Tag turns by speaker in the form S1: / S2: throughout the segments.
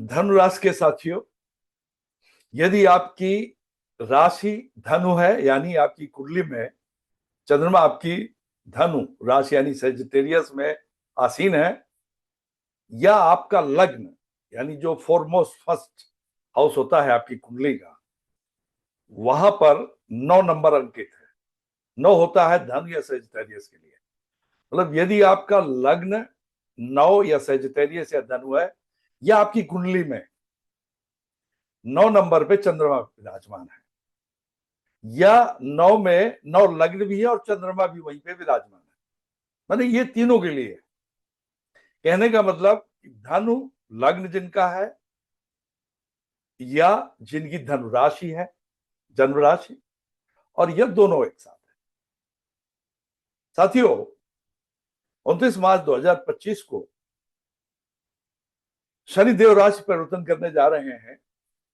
S1: धनु राशि के साथियों, यदि आपकी राशि धनु है यानी आपकी कुंडली में चंद्रमा आपकी धनु राशि यानी सेजिटेरियस में आसीन है, या आपका लग्न यानी जो फोरमोस्ट फर्स्ट हाउस होता है आपकी कुंडली का, वहां पर 9 नंबर अंकित है। 9 होता है धनु या सेजिटेरियस के लिए। मतलब यदि आपका लग्न 9 या सेजिटेरियस या धनु है, या आपकी कुंडली में 9 नंबर पे चंद्रमा विराजमान है, या 9 में 9 लग्न भी है और चंद्रमा भी वहीं पे विराजमान है, माने ये तीनों के लिए कहने का मतलब धनु लग्न जिनका है या जिनकी धनु राशि है, जन्म राशि, और यह दोनों एक साथ है। साथियों, 29 मार्च 2025 को शनि देव राशि परिवर्तन करने जा रहे हैं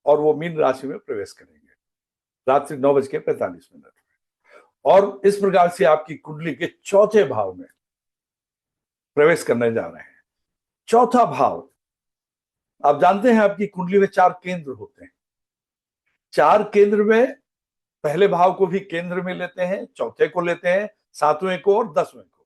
S1: और वो मीन राशि में प्रवेश करेंगे रात्रि 9:45 में, और इस प्रकार से आपकी कुंडली के चौथे भाव में प्रवेश करने जा रहे हैं। चौथा भाव, आप जानते हैं आपकी कुंडली में 4 केंद्र होते हैं। 4 केंद्र में पहले भाव को भी केंद्र में लेते हैं, चौथे को लेते हैं, 7वें को और 10वें को।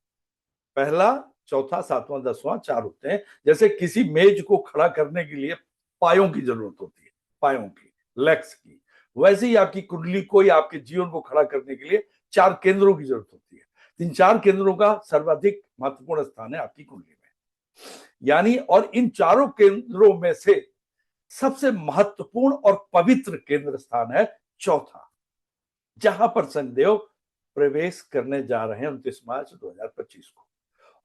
S1: पहला, चौथा, 7वां, 10वां 4 होते हैं। जैसे किसी मेज को खड़ा करने के लिए पायों की जरूरत होती है, पायों की, लेग्स की, वैसे ही आपकी कुंडली को या आपके जीवन को खड़ा करने के लिए 4 केंद्रों की जरूरत होती है। इन 4 केंद्रों का सर्वाधिक महत्वपूर्ण स्थान है आपकी कुंडली में, यानी और इन चारों केंद्रों में से सबसे महत्वपूर्ण और पवित्र केंद्र स्थान है चौथा, जहां पर शनिदेव प्रवेश करने जा रहे हैं 29 मार्च 2025 को।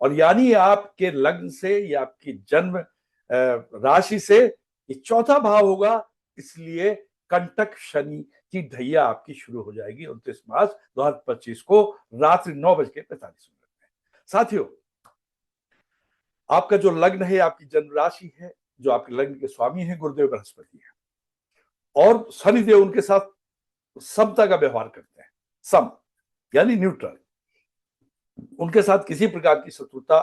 S1: और यानी आपके लग्न से या आपकी जन्म राशि से ये चौथा भाव होगा, इसलिए कंटक शनि की ढैया आपकी शुरू हो जाएगी 29 मार्च 2025 को रात्रि 9:45 में। साथियों, आपका जो लग्न है, आपकी जन्म राशि है, जो आपके लग्न के स्वामी है गुरुदेव बृहस्पति है, और शनिदेव उनके साथ समता का व्यवहार करते हैं। सम यानी न्यूट्रल, उनके साथ किसी प्रकार की शत्रुता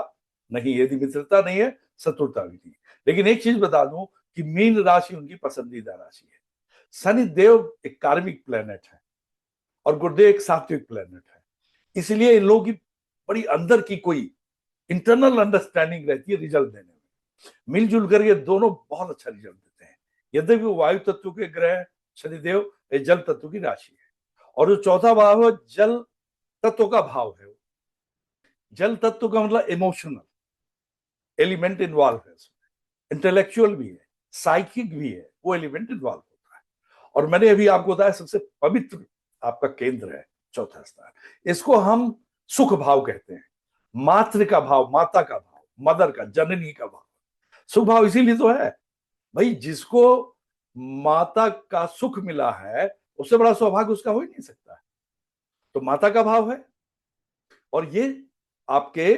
S1: नहीं, यदि मित्रता नहीं है, शत्रुता भी नहीं। लेकिन एक चीज बता दूं कि मीन राशि उनकी पसंदीदा राशि है। शनि देव एक कार्मिक प्लेनेट है और गुरुदेव एक सात्विक प्लेनेट है, इसलिए इन लोगों की बड़ी अंदर की कोई इंटरनल अंडरस्टैंडिंग रहती है रिजल्ट देने में। मिलजुल कर ये दोनों बहुत अच्छा रिजल्ट देते हैं। यद्यपि वो वायु तत्व के ग्रह शनिदेव जल तत्व की राशि है, और जो चौथा भाव है जल तत्व का भाव है। जल तत्व का मतलब इमोशनल एलिमेंट इन्वॉल्व है, इंटेलेक्चुअल भी है, साइकिक भी है, वो एलिमेंट इन्वॉल्व होता है। और मैंने अभी आपको बताया सबसे पवित्र आपका केंद्र है चौथा स्थान। इसको हम सुख भाव कहते हैं, मातृ का भाव, माता का भाव, मदर का, जननी का भाव। सुख भाव इसीलिए तो है भाई, जिसको माता का सुख मिला है उससे बड़ा सौभाग्य उसका हो ही नहीं सकता है। तो माता का भाव है, और ये आपके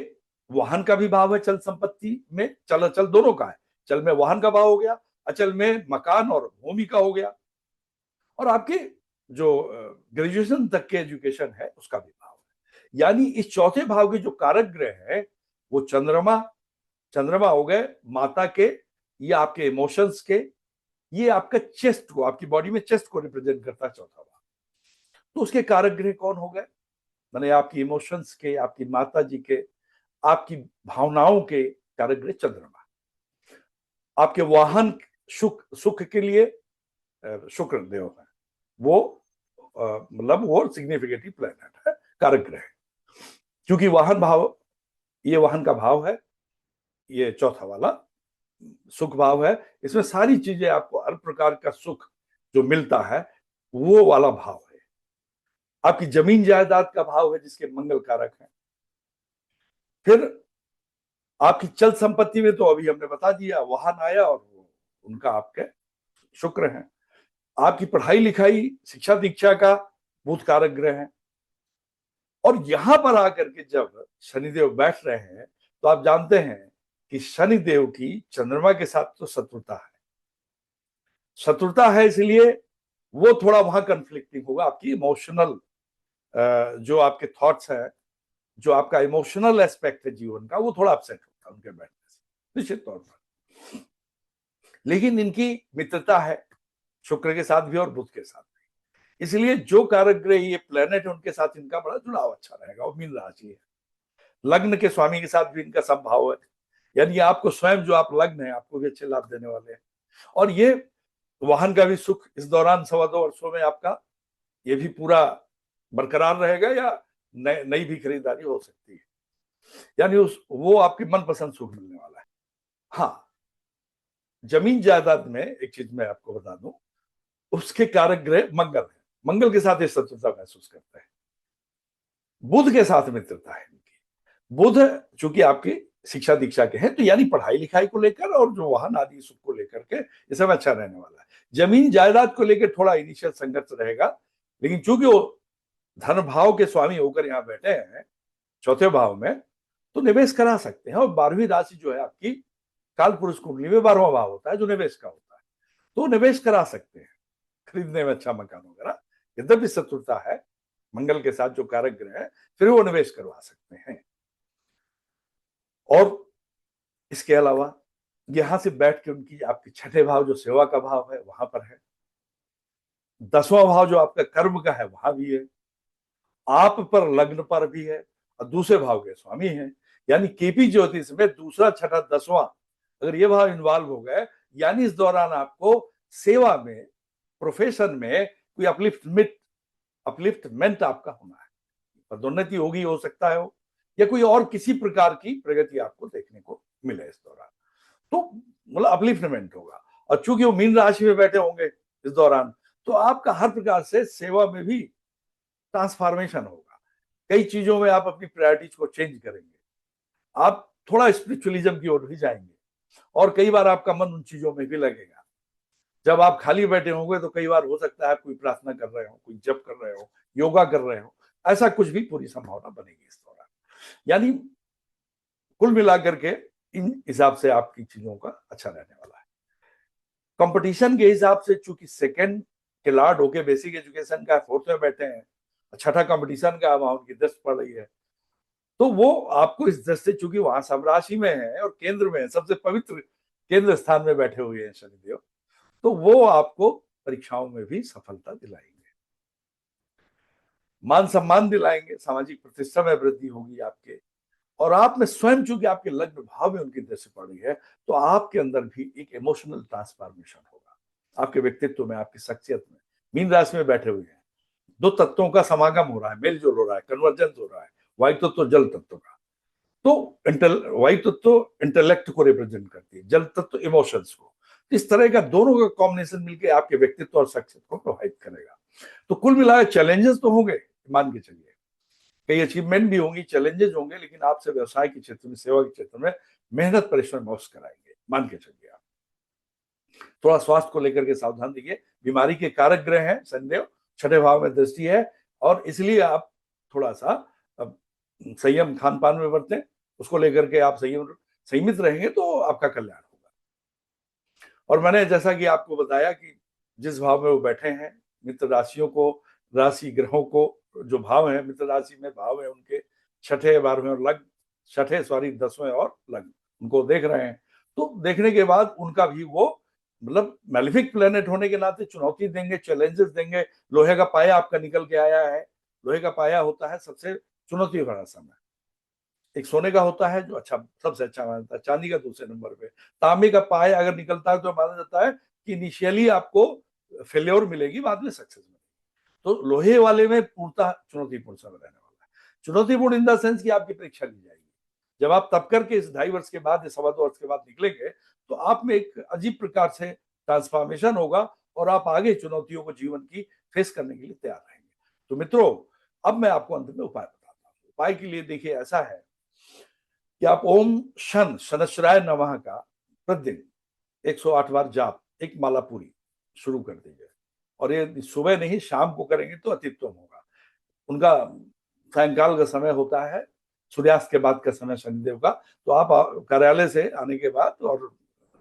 S1: वाहन का भी भाव है। चल संपत्ति में चल अचल दोनों का है। चल में वाहन का भाव हो गया, अचल में मकान और भूमि का हो गया, और आपके जो ग्रेजुएशन तक के एजुकेशन है उसका भी भाव है। यानी इस चौथे भाव के जो कारक ग्रह है वो चंद्रमा हो गए माता के, ये आपके इमोशंस के, ये आपका चेस्ट को, आपकी बॉडी में चेस्ट को रिप्रेजेंट करता है चौथा भाव। तो उसके कारक ग्रह कौन हो गए? माने आपकी इमोशंस के, आपकी माता जी के, आपकी भावनाओं के कारक ग्रह चंद्रमा। आपके वाहन सुख के लिए शुक्र देव है, वो मतलब वो सिग्निफिकेटिव प्लेनेट है, कारक ग्रह, क्योंकि वाहन भाव, ये वाहन का भाव है, ये चौथा वाला सुख भाव है। इसमें सारी चीजें आपको हर प्रकार का सुख जो मिलता है वो वाला भाव है। आपकी जमीन जायदाद का भाव है जिसके मंगल कारक है। फिर आपकी चल संपत्ति में तो अभी हमने बता दिया, वाहन आया और उनका आपके शुक्र है। आपकी पढ़ाई लिखाई, शिक्षा दीक्षा का बुध कारक ग्रह है। और यहां पर आकर के जब शनिदेव बैठ रहे हैं तो आप जानते हैं कि शनिदेव की चंद्रमा के साथ तो शत्रुता है, इसलिए वो थोड़ा वहां कंफ्लिक्टिंग होगा। आपकी इमोशनल जो आपके थॉट्स है, जो आपका इमोशनल एस्पेक्ट है जीवन का, वो थोड़ा अपसेट होता है उनके बैठने से, निश्चित तौर पर। लेकिन इनकी मित्रता है शुक्र के साथ भी और बुध के साथ भी। इसलिए जो कारक ग्रह ये प्लेनेट है उनके साथ इनका बड़ा जुड़ाव अच्छा रहेगा। और मीन राशि है, लग्न के स्वामी के साथ भी इनका संभाव है, यानी आपको स्वयं जो आप लग्न है आपको भी अच्छे लाभ देने वाले हैं। और ये वाहन का भी सुख इस दौरान 2.25 वर्षों में आपका ये भी पूरा बरकरार रहेगा, या नई भी खरीदारी हो सकती है, यानी वो आपकी मनपसंद सुख मिलने वाला है। हाँ, जमीन जायदाद में एक चीज मैं आपको बता दूं, उसके कारक ग्रह मंगल है, मंगल के साथ ये शत्रुता महसूस करते हैं। बुध के साथ मित्रता है इनकी। बुध चूंकि आपकी शिक्षा दीक्षा के हैं, तो यानी पढ़ाई लिखाई को लेकर और जो वाहन आदि सुख को लेकर के ये सब अच्छा रहने वाला है। जमीन जायदाद को लेकर थोड़ा इनिशियल संघर्ष रहेगा, लेकिन चूंकि वो धन भाव के स्वामी होकर यहाँ बैठे हैं चौथे भाव में, तो निवेश करा सकते हैं। और 12वीं राशि जो है आपकी काल पुरुष कुंडली में 12वां भाव होता है जो निवेश का होता है, तो निवेश करा सकते हैं खरीदने में अच्छा मकान वगैरह। यद्यपि शत्रुता है मंगल के साथ जो कारक ग्रह है, फिर वो निवेश करवा सकते हैं। और इसके अलावा यहां से बैठ के उनकी आपके छठे भाव जो सेवा का भाव है वहां पर है, 10वां भाव जो आपका कर्म का है वहां भी है, आप पर लग्न पर भी है, और दूसरे भाव के स्वामी है। यानी केपी ज्योतिष में दूसरा छठा 10वां अगर ये भाव इन्वॉल्व हो गए, यानी इस दौरान आपको सेवा में प्रोफेशन में कोई अपलिफ्टमेंट आपका होना है, पदोन्नति होगी, हो सकता है हो, या कोई और किसी प्रकार की प्रगति आपको देखने को मिले इस दौरान, तो मतलब अपलिफ्टमेंट होगा। और चूंकि वो मीन राशि में बैठे होंगे इस दौरान, तो आपका हर प्रकार से सेवा में भी ट्रांसफॉर्मेशन होगा। कई चीजों में आप अपनी प्रायोरिटीज को चेंज करेंगे, आप थोड़ा स्पिरिचुअलिज्म की ओर भी जाएंगे, और कई बार आपका मन उन चीजों में भी लगेगा। जब आप खाली बैठे होंगे तो कई बार हो सकता है कोई प्रार्थना कर रहे हो, कोई जप कर रहे हो, योगा कर रहे हो, ऐसा कुछ भी पूरी संभावना बनेगी इस दौरान। यानी कुल मिलाकर के इन हिसाब से आपकी चीजों का अच्छा रहने वाला है। कंपटीशन के हिसाब से चूंकि सेकंड के लॉर्ड होके बेसिक एजुकेशन का 4th में बैठे हैं, छठा कंपटीशन का वहां उनकी दृष्टि पड़ रही है, तो वो आपको इस दृष्टि से चूंकि वहां सब राशि में है और केंद्र में है, सबसे पवित्र केंद्र स्थान में बैठे हुए हैं शनिदेव, तो वो आपको परीक्षाओं में भी सफलता दिलाएंगे, मान सम्मान दिलाएंगे, सामाजिक प्रतिष्ठा में वृद्धि होगी आपके। और आप में स्वयं चूंकि आपके लग्न भाव में उनकी दृष्टि पड़ रही है, तो आपके अंदर भी एक इमोशनल ट्रांसफॉर्मेशन होगा, आपके व्यक्तित्व में, आपकी शख्सियत में। मीन राशि में बैठे हुए हैं, दो तत्वों का समागम हो रहा है, मेल जोल हो रहा है, कन्वर्जेंस हो रहा है, वायु तत्व जल तत्व का। तो वायु तत्व इंटेलेक्ट को रिप्रेजेंट करती है, जल तत्व इमोशंस को। इस तरह का दोनों का कॉम्बिनेशन मिलकर आपके व्यक्तित्व और शख्सियत को प्रभावित करेगा। तो कुल मिलाकर चैलेंजेस तो होंगे, मान के चलिए, कई अचीवमेंट भी होंगी, चैलेंजेस होंगे, लेकिन आपसे व्यवसाय के क्षेत्र में, सेवा के क्षेत्र में मेहनत परिश्रम अवश्य कराएंगे, मान के चलिए। आप थोड़ा स्वास्थ्य को लेकर के सावधान रहिए, बीमारी के कारक ग्रह हैं शनिदेव, छठे भाव में दृष्टि है, और इसलिए आप थोड़ा सा संयम खान पान में बरतें, उसको लेकर के आप संयमित रहेंगे तो आपका कल्याण होगा। और मैंने जैसा कि आपको बताया कि जिस भाव में वो बैठे हैं, मित्र राशियों को, राशि ग्रहों को जो भाव है, मित्र राशि में भाव है उनके छठे, 12वें और लग्न, 10वें और लग्न, उनको देख रहे हैं। तो देखने के बाद उनका भी वो मतलब मैलिफिक प्लेनेट होने के नाते चुनौती देंगे, चैलेंजेस देंगे। लोहे का पाया आपका निकल के आया है, लोहे का पाया होता है सबसे चुनौती भरा समय। एक सोने का होता है जो अच्छा, सबसे अच्छा माना जाता है, चांदी का दूसरे नंबर पे, तांबे का पाया अगर निकलता है तो माना जाता है कि इनिशियली आपको फेल्योर मिलेगी, बाद में सक्सेस मिलेगी। तो लोहे वाले में पूर्णतः चुनौतीपूर्ण समय रहने वाला है। चुनौतीपूर्ण इन द सेंस की आपकी परीक्षा ली जाएगी। जब आप तब करके इस 2.5 वर्ष के बाद या 2.25 वर्ष के बाद निकलेंगे, तो आप में एक अजीब प्रकार से ट्रांसफॉर्मेशन होगा, और आप आगे चुनौतियों को जीवन की फेस करने के लिए तैयार रहेंगे। तो मित्रों, अब मैं आपको अंत में उपाय बताता हूँ। उपाय के लिए देखिए ऐसा है कि आप ओम शनश्चराय नमः का प्रतिदिन 108 बार जाप, एक माला पूरी शुरू कर दीजिए। और ये सुबह नहीं, शाम को करेंगे तो अतिउत्तम होगा। उनका सायंकाल का समय होता है, सूर्यास्त के बाद का समय शनिदेव का। तो आप कार्यालय से आने के बाद और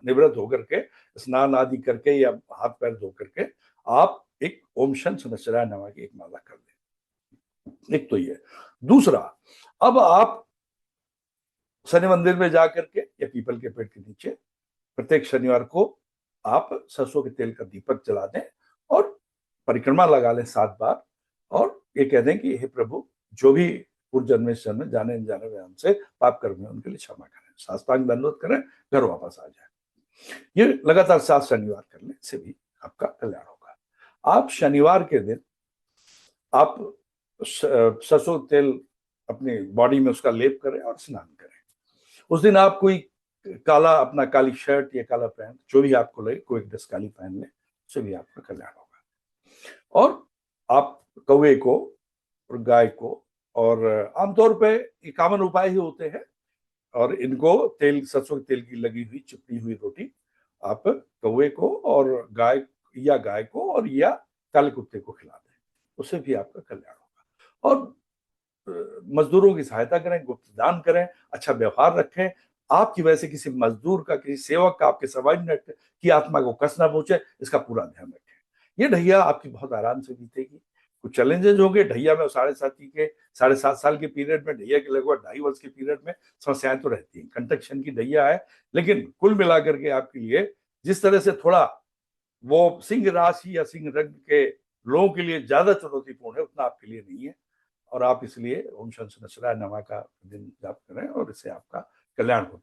S1: निवृत्त होकर के स्नान आदि करके या हाथ पैर धो करके आप एक ओम शनश्चराय नमः की एक माला कर दें। एक तो ये। दूसरा, अब आप शनि मंदिर में जाकर के या पीपल के पेड़ के नीचे प्रत्येक शनिवार को आप सरसों के तेल का दीपक जला दें और परिक्रमा लगा लें 7 बार, और ये कह दें कि हे प्रभु, जो भी पूर्व जन्म में जाने अनजाने में हमसे पाप कर्म है उनके लिए क्षमा करें, साष्टांग दंडवत करें, घर वापस आ जाए। ये लगातार 7 शनिवार करने से भी आपका कल्याण होगा। आप शनिवार के दिन आप सरसों तेल अपनी बॉडी में उसका लेप करें और स्नान करें। उस दिन आप कोई काला, अपना काली शर्ट या काला पैंट, जो भी आपको लगे, कोई ड्रेस काली पहन ले, उससे भी आपका कल्याण होगा। और आप कौवे को और गाय को, और आमतौर पे ये कॉमन उपाय ही होते हैं, और इनको तेल, सरसों के तेल की लगी हुई चिपड़ी हुई रोटी आप कौवे को और गाय को और या काले कुत्ते को खिला दें, उससे भी आपका कल्याण होगा। और मजदूरों की सहायता करें, गुप्त दान करें, अच्छा व्यवहार रखें। आपकी वजह से किसी मजदूर का, किसी सेवक का, आपके सबॉर्डिनेट की आत्मा को कष्ट ना पहुंचे, इसका पूरा ध्यान रखें। ये ढैया आपकी बहुत आराम से बीतेगी। कुछ चैलेंजेस होंगे ढैया में, 7.5 साल के पीरियड में, ढैया के लगभग 2.5 वर्ष के पीरियड में समस्याएं तो रहती हैं। कंस्ट्रक्शन की ढैया है, लेकिन कुल मिलाकर के आपके लिए जिस तरह से थोड़ा वो सिंह राशि या सिंह रंग के लोगों के लिए ज्यादा चुनौतीपूर्ण है, उतना आपके लिए नहीं है। और आप इसलिए ओम शंस नमः का दिन जाप करें और इससे आपका कल्याण होता